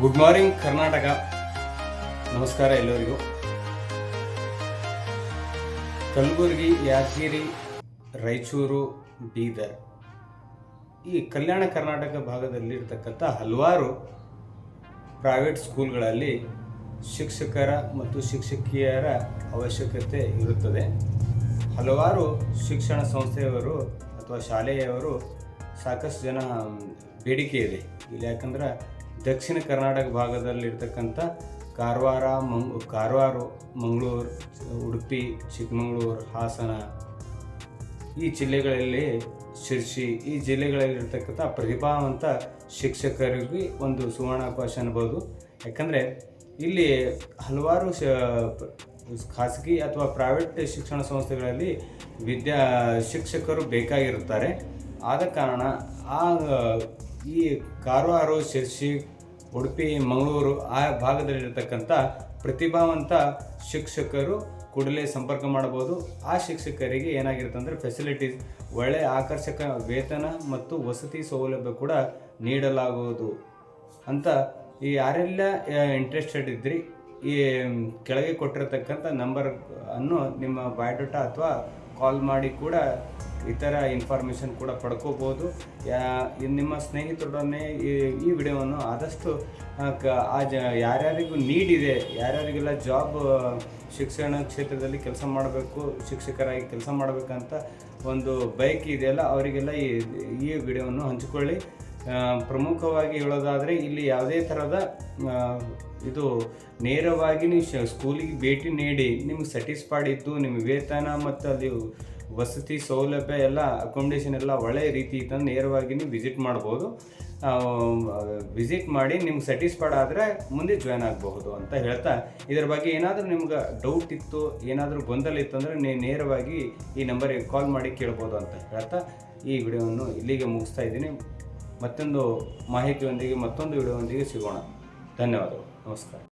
Good morning Karnataka. ನಮಸ್ಕಾರ ಎಲ್ಲರಿಗೂ. ಕಲಬುರಗಿ, ಯಾದಗಿರಿ, ರಾಯಚೂರು, ಬೀದರ್ ಈ ಕಲ್ಯಾಣ ಕರ್ನಾಟಕ ಭಾಗದಲ್ಲಿರ್ತಕ್ಕಂಥ ಹಲವಾರು ಪ್ರೈವೇಟ್ ಸ್ಕೂಲ್ಗಳಲ್ಲಿ ಶಿಕ್ಷಕರ ಮತ್ತು ಶಿಕ್ಷಕಿಯರ ಅವಶ್ಯಕತೆ ಇರುತ್ತದೆ. ಹಲವಾರು ಶಿಕ್ಷಣ ಸಂಸ್ಥೆಯವರು ಅಥವಾ ಶಾಲೆಯವರು ಸಾಕಷ್ಟು ಜನ ಬೇಡಿಕೆ ಇದೆ ಇಲ್ಲಿ. ಯಾಕಂದ್ರೆ ದಕ್ಷಿಣ ಕರ್ನಾಟಕ ಭಾಗದಲ್ಲಿರ್ತಕ್ಕಂಥ ಕಾರವಾರ, ಮಂಗಳೂರು, ಉಡುಪಿ, ಚಿಕ್ಕಮಗಳೂರು, ಹಾಸನ ಈ ಜಿಲ್ಲೆಗಳಲ್ಲಿ, ಶಿರ್ಸಿ ಈ ಜಿಲ್ಲೆಗಳಲ್ಲಿರ್ತಕ್ಕಂಥ ಪ್ರತಿಭಾವಂತ ಶಿಕ್ಷಕರಿಗೆ ಒಂದು ಸುವರ್ಣಾವಕಾಶ ಅನ್ಬೋದು. ಯಾಕಂದರೆ ಇಲ್ಲಿ ಹಲವಾರು ಖಾಸಗಿ ಅಥವಾ ಪ್ರೈವೇಟ್ ಶಿಕ್ಷಣ ಸಂಸ್ಥೆಗಳಲ್ಲಿ ಶಿಕ್ಷಕರು ಬೇಕಾಗಿರುತ್ತಾರೆ. ಆದ ಕಾರಣ ಈ ಕಾರವಾರ, ಶಿರ್ಸಿ, ಉಡುಪಿ, ಮಂಗಳೂರು ಆ ಭಾಗದಲ್ಲಿರ್ತಕ್ಕಂಥ ಪ್ರತಿಭಾವಂತ ಶಿಕ್ಷಕರು ಕೂಡಲೇ ಸಂಪರ್ಕ ಮಾಡಬಹುದು. ಆ ಶಿಕ್ಷಕರಿಗೆ ಏನಾಗಿರುತ್ತೆ ಅಂದರೆ ಫೆಸಿಲಿಟೀಸ್, ಒಳ್ಳೆಯ ಆಕರ್ಷಕ ವೇತನ ಮತ್ತು ವಸತಿ ಸೌಲಭ್ಯ ಕೂಡ ನೀಡಲಾಗುವುದು ಅಂತ ಈ ಯಾರೆಲ್ಲ ಇಂಟ್ರೆಸ್ಟೆಡ್ ಇದ್ರಿ ಈ ಕೆಳಗೆ ಕೊಟ್ಟಿರತಕ್ಕಂಥ ನಂಬರ್ ಅನ್ನು ನಿಮ್ಮ ಬಯೋಡಾಟಾ ಅಥವಾ ಕಾಲ್ ಮಾಡಿ ಕೂಡ ಇತರ ಇನ್ಫಾರ್ಮೇಷನ್ ಕೂಡ ಪಡ್ಕೋಬೋದು. ನಿಮ್ಮ ಸ್ನೇಹಿತರೊಡನೆ ಈ ವಿಡಿಯೋವನ್ನು ಆದಷ್ಟು ಯಾರ್ಯಾರಿಗೂ ನೀಡ್ ಇದೆ, ಯಾರ್ಯಾರಿಗೆಲ್ಲ ಜಾಬ್ ಶಿಕ್ಷಣ ಕ್ಷೇತ್ರದಲ್ಲಿ ಕೆಲಸ ಮಾಡಬೇಕು, ಶಿಕ್ಷಕರಾಗಿ ಕೆಲಸ ಮಾಡಬೇಕಂತ ಒಂದು ಬೈಕ್ ಇದೆಯಲ್ಲ, ಅವರಿಗೆಲ್ಲ ಈ ವಿಡಿಯೋವನ್ನು ಹಂಚಿಕೊಳ್ಳಿ. ಪ್ರಮುಖವಾಗಿ ಹೇಳೋದಾದರೆ ಇಲ್ಲಿ ಯಾವುದೇ ಥರದ ಇದು ನೇರವಾಗಿ ನೀವು ಸ್ಕೂಲಿಗೆ ಭೇಟಿ ನೀಡಿ ನಿಮ್ಗೆ ಸ್ಯಾಟಿಸ್ಫೈಡ್ ಇದ್ದು ನಿಮ್ಮ ವೇತನ ಮತ್ತು ಅಲ್ಲಿ ವಸತಿ ಸೌಲಭ್ಯ ಎಲ್ಲ ಅಕೊಮಡೇಷನ್ ಎಲ್ಲ ಒಳ್ಳೆಯ ರೀತಿ ಇತ್ತಂದ್ರೆ ನೇರವಾಗಿ ನೀವು ವಿಸಿಟ್ ಮಾಡ್ಬೋದು. ವಿಸಿಟ್ ಮಾಡಿ ನಿಮ್ಗೆ ಸ್ಯಾಟಿಸ್ಫೈಡ್ ಆದರೆ ಮುಂದೆ ಜಾಯ್ನ್ ಆಗಬಹುದು ಅಂತ ಹೇಳ್ತಾ, ಇದರ ಬಗ್ಗೆ ಏನಾದರೂ ನಿಮ್ಗೆ ಡೌಟ್ ಇತ್ತು, ಏನಾದರೂ ಗೊಂದಲ ಇತ್ತಂದರೆ ನೇರವಾಗಿ ಈ ನಂಬರಿಗೆ ಕಾಲ್ ಮಾಡಿ ಕೇಳ್ಬೋದು ಅಂತ ಹೇಳ್ತಾ ಈ ವಿಡಿಯೋವನ್ನು ಇಲ್ಲಿಗೆ ಮುಗಿಸ್ತಾ ಇದ್ದೀನಿ. ಮತ್ತೊಂದು ಮಾಹಿತಿಯೊಂದಿಗೆ ಮತ್ತೊಂದು ವಿಡಿಯೋದೊಂದಿಗೆ ಸಿಗೋಣ. ಧನ್ಯವಾದಗಳು. ನಮಸ್ಕಾರ.